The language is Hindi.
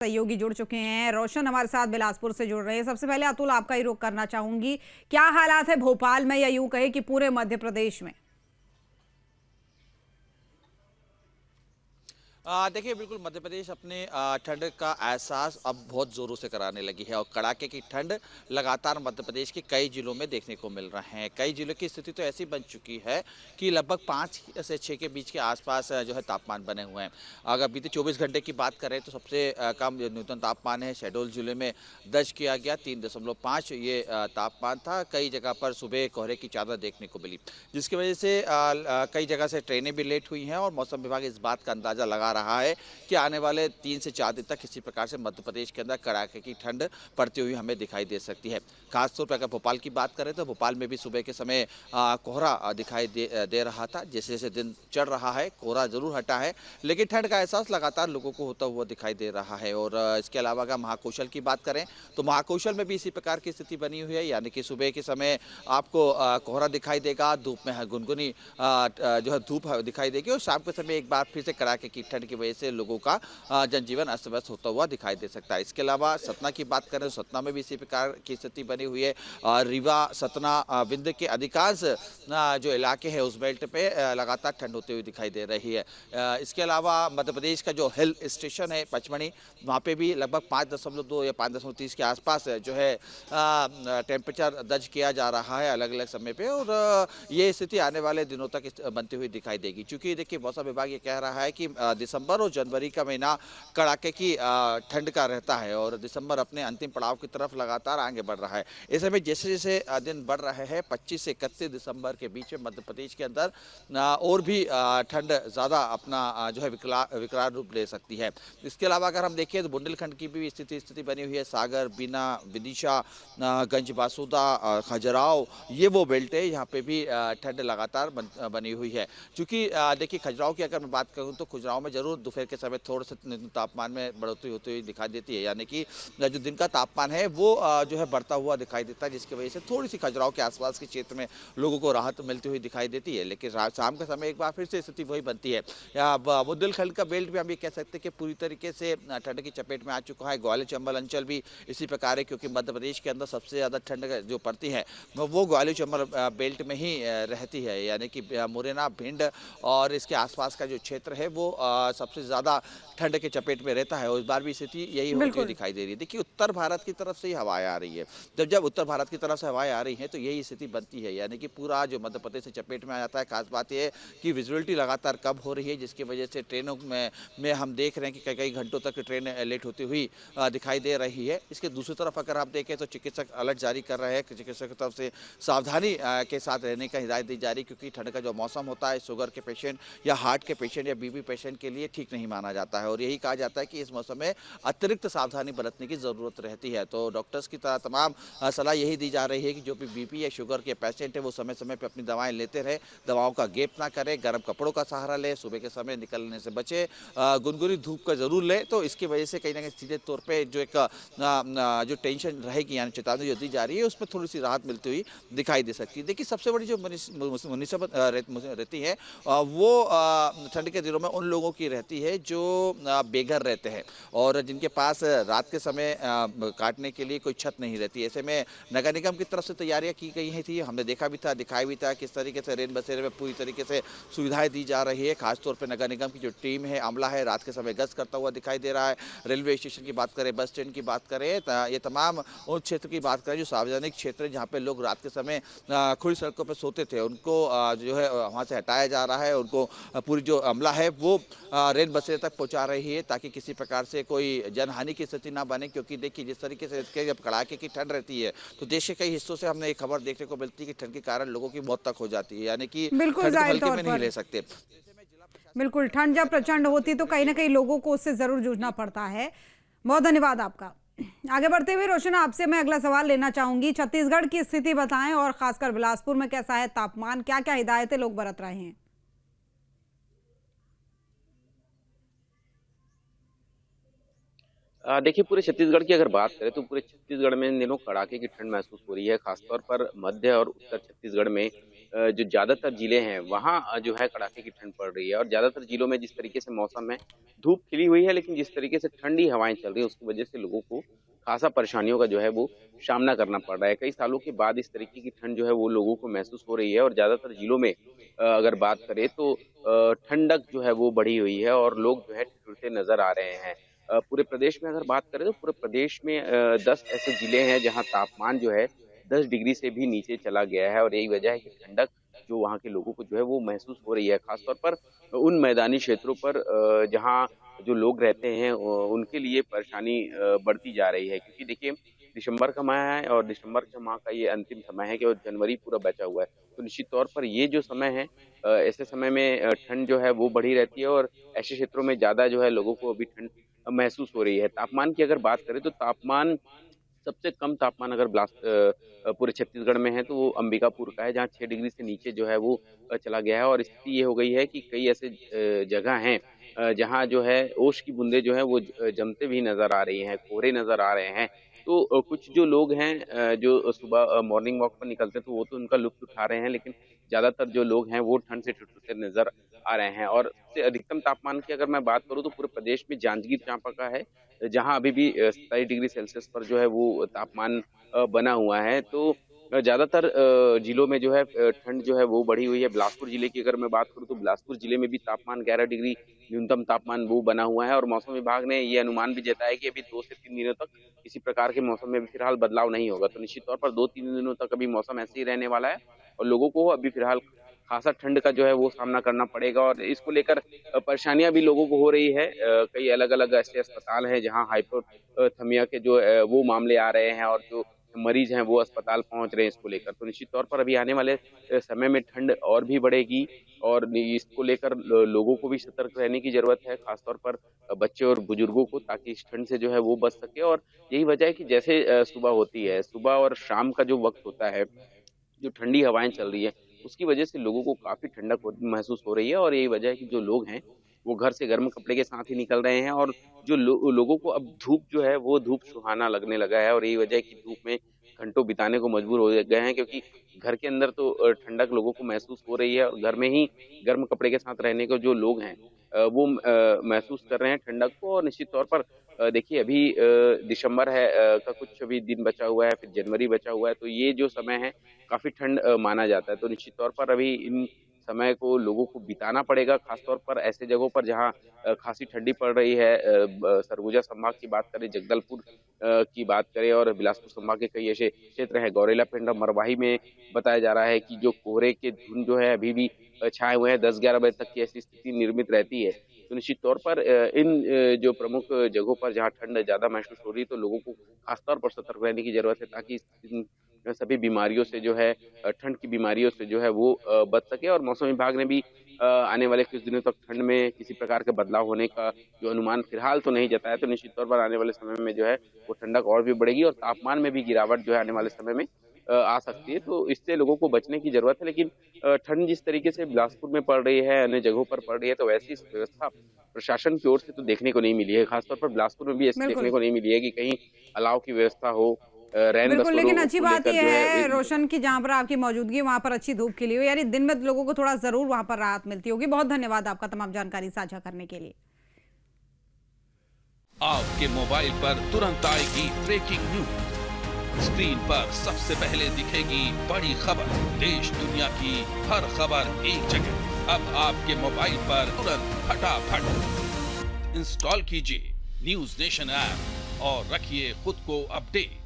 सहयोगी जुड़ चुके हैं। रोशन हमारे साथ बिलासपुर से जुड़ रहे हैं। सबसे पहले अतुल आपका ही रुख करना चाहूंगी, क्या हालात है भोपाल में या यूं कहे कि पूरे मध्य प्रदेश में? देखिए बिल्कुल मध्य प्रदेश अपने ठंड का एहसास अब बहुत ज़ोरों से कराने लगी है और कड़ाके की ठंड लगातार मध्य प्रदेश के कई जिलों में देखने को मिल रहे हैं। कई जिलों की स्थिति तो ऐसी बन चुकी है कि लगभग 5 से 6 के बीच के आसपास जो है तापमान बने हुए हैं। अगर बीते 24 घंटे की बात करें तो सबसे कम जो न्यूनतम तापमान है शहडोल जिले में दर्ज किया गया 3.5 ये तापमान था। कई जगह पर सुबह कोहरे की चादर देखने को मिली, जिसकी वजह से कई जगह से ट्रेनें भी लेट हुई हैं और मौसम विभाग इस बात का अंदाजा लगा रहा है कि आने वाले 3 से 4 दिन तक किसी प्रकार से मध्य प्रदेश के अंदर कड़ाके की ठंड पड़ती हुई हमें दिखाई दे सकती है। खासतौर पर अगर भोपाल की बात करें तो भोपाल में भी सुबह के समय कोहरा दिखाई दे रहा था। जैसे जैसे दिन चढ़ रहा है कोहरा जरूर हटा है, लेकिन ठंड का एहसास लगातार लोगों को होता हुआ दिखाई दे रहा है। और इसके अलावा अगर महाकौशल की बात करें तो महाकौशल में भी इसी प्रकार की स्थिति बनी हुई है, यानी कि सुबह के समय आपको कोहरा दिखाई देगा, धूप में गुनगुनी जो है धूप दिखाई देगी और शाम के समय एक बार फिर से कड़ाके की ठंड की वजह से लोगों का जनजीवन अस्त व्यस्त होता हुआ दिखाई दे सकता है। इसके अलावा सतना की बात करें तो सतना में भी इसी प्रकार की स्थिति बनी हुई है। रीवा, सतना, विंध्य के अधिकांश जो इलाके हैं उस बेल्ट पे लगातार ठंड होती हुई दिखाई दे रही है। इसके अलावा मध्य प्रदेश का जो हिल स्टेशन है पचमढ़ी, वहाँ पे भी लगभग 5.2 या 5.30 के आसपास जो है टेम्परेचर दर्ज किया जा रहा है अलग अलग समय पे। और ये स्थिति आने वाले दिनों तक बनती हुई दिखाई देगी, क्योंकि देखिए मौसम विभाग ये कह रहा है कि दिसंबर और जनवरी का महीना कड़ाके की ठंड का रहता है और दिसंबर अपने अंतिम पड़ाव की तरफ लगातार आगे बढ़ रहा है। इस समय जैसे जैसे दिन बढ़ रहे हैं 25 से 31 दिसंबर के बीच में मध्य प्रदेश के अंदर और भी ठंड ज़्यादा अपना जो है विकराल रूप ले सकती है। इसके अलावा अगर हम देखें तो बुंदेलखंड की भी स्थिति बनी हुई है। सागर, बीना, विदिशा, गंज बासुदा, खजुराहो, ये वो बेल्ट है, यहाँ पे भी ठंड लगातार बनी हुई है। क्योंकि देखिए खजुराहो की अगर मैं बात करूँ तो खजुराहो में जरूर दोपहर के समय थोड़ा सा तापमान में बढ़ोतरी होती हुई दिखाई देती है, यानी कि जो दिन का तापमान है वो जो है बढ़ता हुआ दिखाई देता है, जिसकी वजह से थोड़ी सी खजुराहो के आसपास के क्षेत्र में लोगों को राहत मिलती हुई दिखाई देती है। लेकिन शाम के समय एक बार फिर से स्थिति वही बनती है। बुंदेलखंड का बेल्ट भी हम ये कह सकते हैं कि पूरी तरीके से ठंड की चपेट में आ चुका है। ग्वालियर चंबल अंचल भी इसी प्रकार है, क्योंकि मध्य प्रदेश के अंदर सबसे ज़्यादा ठंड जो पड़ती है वो ग्वालियर चंबल बेल्ट में ही रहती है, यानी कि मुरैना, भिंड और इसके आसपास का जो क्षेत्र है वो सबसे ज़्यादा ठंड के चपेट में रहता है। और इस बार भी स्थिति यही होती हुई दिखाई दे रही है। देखिए उत्तर भारत की तरफ से ही हवाएं आ रही है, जब उत्तर भारत की तरफ से हवाएं आ रही हैं तो यही स्थिति बनती है, यानी कि पूरा जो मध्य प्रदेश से चपेट में आ जाता है। खास बात यह है कि विजुअलिटी लगातार कम हो रही है, जिसकी वजह से ट्रेनों में हम देख रहे हैं कि कई घंटों तक ट्रेन लेट होती हुई दिखाई दे रही है। इसके दूसरी तरफ अगर आप देखें तो चिकित्सक अलर्ट जारी कर रहे हैं, चिकित्सक की तरफ से सावधानी के साथ रहने का हिदायत दी जा रही, क्योंकि ठंड का जो मौसम होता है शुगर के पेशेंट या हार्ट के पेशेंट या बीपी पेशेंट के लिए ठीक नहीं माना जाता है। और यही कहा जाता है कि इस मौसम में अतिरिक्त सावधानी बरतने की ज़रूरत रहती है। तो डॉक्टर्स की तरह तमाम सलाह यही दी जा रही है कि जो भी बीपी या शुगर के पेशेंट है वो समय समय पर अपनी दवाएं लेते रहे, दवाओं का गैप ना करें, गर्म कपड़ों का सहारा लें, सुबह के समय निकलने से बचे, गुनगुनी धूप का जरूर लें। तो इसकी वजह से कहीं ना कहीं सीधे तौर पर जो एक जो टेंशन रहेगी, यानी चेतावनी जो दी जा रही है उसमें थोड़ी सी राहत मिलती हुई दिखाई दे सकती है। देखिए सबसे बड़ी जो मुसीबत रहती है वो ठंड के दिनों में उन लोगों की रहती है जो बेघर रहते हैं और जिनके पास रात के समय काटने के लिए कोई छत नहीं रहती। ऐसे में नगर निगम की तरफ से तैयारियां की गई हैं थी, हमने देखा भी था, दिखाया भी था किस तरीके से रेन बसेरे में पूरी तरीके से सुविधाएं दी जा रही है। खासतौर पर नगर निगम की जो टीम है, अमला है, रात के समय गश्त करता हुआ दिखाई दे रहा है। रेलवे स्टेशन की बात करें, बस स्टैंड की बात करें, ये तमाम उन क्षेत्र की बात करें जो सार्वजनिक क्षेत्र है जहाँ पे लोग रात के समय खुली सड़कों पर सोते थे, उनको जो है वहाँ से हटाया जा रहा है। उनको पूरी जो अमला है वो रेल बसेरे तक पहुँचा रही है ताकि किसी प्रकार से कोई जनहानि की स्थिति ना बने। क्योंकि देखिए जिस तरीके से जब कड़ाके की ठंड रहती है तो देश के कई हिस्सों से हमने एक खबर देखने को मिलती है कि ठंड के कारण लोगों की मौत तक हो जाती है, यानी कि बिल्कुल ठंड को जाहिर हल्के तौर में नहीं पर। ले सकते। बिल्कुल, ठंड जब प्रचंड होती तो कहीं ना कहीं लोगों को उससे जरूर जूझना पड़ता है। बहुत धन्यवाद आपका। आगे बढ़ते हुए रोशन आपसे मैं अगला सवाल लेना चाहूंगी। छत्तीसगढ़ की स्थिति बताएं और खासकर बिलासपुर में कैसा है तापमान, क्या क्या हिदायतें लोग बरत रहे हैं? देखिए पूरे छत्तीसगढ़ की अगर बात करें तो पूरे छत्तीसगढ़ में इन दिनों कड़ाके की ठंड महसूस हो रही है। खासतौर पर मध्य और उत्तर छत्तीसगढ़ में जो ज़्यादातर ज़िले हैं वहाँ जो है कड़ाके की ठंड पड़ रही है और ज़्यादातर ज़िलों में जिस तरीके से मौसम में धूप खिली हुई है, लेकिन जिस तरीके से ठंडी हवाएं चल रही है उसकी वजह से लोगों को खासा परेशानियों का जो है वो सामना करना पड़ रहा है। कई सालों के बाद इस तरीके की ठंड जो है वो लोगों को महसूस हो रही है और ज़्यादातर ज़िलों में अगर बात करें तो ठंडक जो है वो बढ़ी हुई है और लोग जो है ठिठुरते नजर आ रहे हैं। पूरे प्रदेश में अगर बात करें तो पूरे प्रदेश में 10 ऐसे जिले हैं जहां तापमान जो है 10 डिग्री से भी नीचे चला गया है और यही वजह है कि ठंडक जो वहाँ के लोगों को जो है वो महसूस हो रही है। खासतौर पर उन मैदानी क्षेत्रों पर जहाँ जो लोग रहते हैं उनके लिए परेशानी बढ़ती जा रही है क्योंकि देखिए दिसंबर का माह है और दिसंबर के माह का ये अंतिम समय है कि और जनवरी पूरा बचा हुआ है। तो निश्चित तौर पर ये जो समय है ऐसे समय में ठंड जो है वो बढ़ी रहती है और ऐसे क्षेत्रों में ज़्यादा जो है लोगों को अभी ठंड महसूस हो रही है। तापमान की अगर बात करें तो तापमान सबसे कम तापमान अगर पूरे छत्तीसगढ़ में है तो वो अंबिकापुर का है जहाँ 6 डिग्री से नीचे जो है वो चला गया है और स्थिति ये हो गई है कि कई ऐसे जगह हैं जहाँ जो है ओस की बूंदें जो है वो जमते भी नजर आ रही हैं, कोहरे नजर आ रहे हैं। तो कुछ जो लोग हैं जो सुबह मॉर्निंग वॉक पर निकलते हैं तो वो तो उनका लुत्फ उठा रहे हैं, लेकिन ज्यादातर जो लोग हैं वो ठंड से ठिठुरते नजर आ रहे हैं। और सबसे अधिकतम तापमान की अगर मैं बात करूँ तो पूरे प्रदेश में जांजगीर चांपा का है जहाँ अभी भी 27 डिग्री सेल्सियस पर जो है वो तापमान बना हुआ है। तो ज़्यादातर जिलों में जो है ठंड जो है वो बढ़ी हुई है। बिलासपुर जिले की अगर मैं बात करूँ तो बिलासपुर जिले में भी तापमान 11 डिग्री न्यूनतम तापमान वो बना हुआ है और मौसम विभाग ने ये अनुमान भी जताया कि अभी 2 से 3 दिनों तक किसी प्रकार के मौसम में भी फिलहाल बदलाव नहीं होगा। तो निश्चित तौर पर 2-3 दिनों तक अभी मौसम ऐसे ही रहने वाला है और लोगों को अभी फिलहाल खासा ठंड का जो है वो सामना करना पड़ेगा और इसको लेकर परेशानियां भी लोगों को हो रही है। कई अलग-अलग ऐसे अस्पताल हैं जहां हाइपोथर्मिया के जो वो मामले आ रहे हैं और जो मरीज हैं वो अस्पताल पहुंच रहे हैं इसको लेकर। तो निश्चित तौर पर अभी आने वाले समय में ठंड और भी बढ़ेगी और इसको लेकर लोगों को भी सतर्क रहने की जरूरत है, खासतौर पर बच्चे और बुजुर्गों को, ताकि इस ठंड से जो है वो बच सके। और यही वजह है कि जैसे सुबह होती है, सुबह और शाम का जो वक्त होता है, जो ठंडी हवाएं चल रही है उसकी वजह से लोगों को काफी ठंडक महसूस हो रही है और यही वजह है कि जो लोग हैं वो घर से गर्म कपड़े के साथ ही निकल रहे हैं और जो लोगों को अब धूप जो है वो धूप सुहाना लगने लगा है और यही वजह है कि धूप में घंटों बिताने को मजबूर हो गए हैं क्योंकि घर के अंदर तो ठंडक लोगों को महसूस हो रही है और घर में ही गर्म कपड़े के साथ रहने को जो लोग हैं वो महसूस कर रहे हैं ठंडक को। और निश्चित तौर पर देखिए अभी दिसंबर है का कुछ अभी दिन बचा हुआ है, फिर जनवरी बचा हुआ है, तो ये जो समय है काफी ठंड माना जाता है। तो निश्चित तौर पर अभी इन समय को लोगों को बिताना पड़ेगा, खासतौर पर ऐसे जगहों पर जहाँ खासी ठंडी पड़ रही है। सरगुजा संभाग की बात करें, जगदलपुर की बात करें और बिलासपुर संभाग के कई ऐसे क्षेत्र हैं, गौरेला पेंड और मरवाही में बताया जा रहा है कि जो कोहरे के धुंध जो है अभी भी छाए हुए हैं, 10-11 बजे तक की ऐसी स्थिति निर्मित रहती है। तो निश्चित तौर पर इन जो प्रमुख जगहों पर जहाँ ठंड ज्यादा महसूस हो रही है तो लोगों को खासतौर पर सतर्क रहने की जरूरत है ताकि इन सभी बीमारियों से जो है ठंड की बीमारियों से जो है वो बच सके। और मौसम विभाग ने भी आने वाले कुछ दिनों तक ठंड में किसी प्रकार के बदलाव होने का जो अनुमान फिलहाल तो नहीं जताया। तो निश्चित तौर पर आने वाले समय में जो है वो ठंडक और भी बढ़ेगी और तापमान में भी गिरावट जो है आने वाले समय में आ सकती है। तो इससे लोगों को बचने की जरूरत है, लेकिन ठंड जिस तरीके से बिलासपुर में पड़ रही है, अन्य जगहों पर पड़ रही है, तो वैसी व्यवस्था प्रशासन की ओर से तो देखने को नहीं मिली है। खासतौर पर बिलासपुर में भी ऐसी देखने को नहीं मिली है कि कहीं अलाव की व्यवस्था हो, रैन बिल्कुल। लेकिन बसेरों अच्छी को बात लेकर यह जो है रोशन की जहां पर आपकी मौजूदगी वहां पर अच्छी धूप खिली हुई, यानी दिन में लोगों को थोड़ा जरूर वहां पर राहत मिलती होगी। बहुत धन्यवाद आपका तमाम जानकारी साझा करने के लिए। आपके मोबाइल पर तुरंत आएगी ब्रेकिंग न्यूज, स्क्रीन पर सबसे पहले दिखेगी बड़ी खबर, देश दुनिया की हर खबर एक जगह। अब आपके मोबाइल पर तुरंत फटाफट इंस्टॉल कीजिए न्यूज नेशन ऐप और रखिए खुद को अपडेट।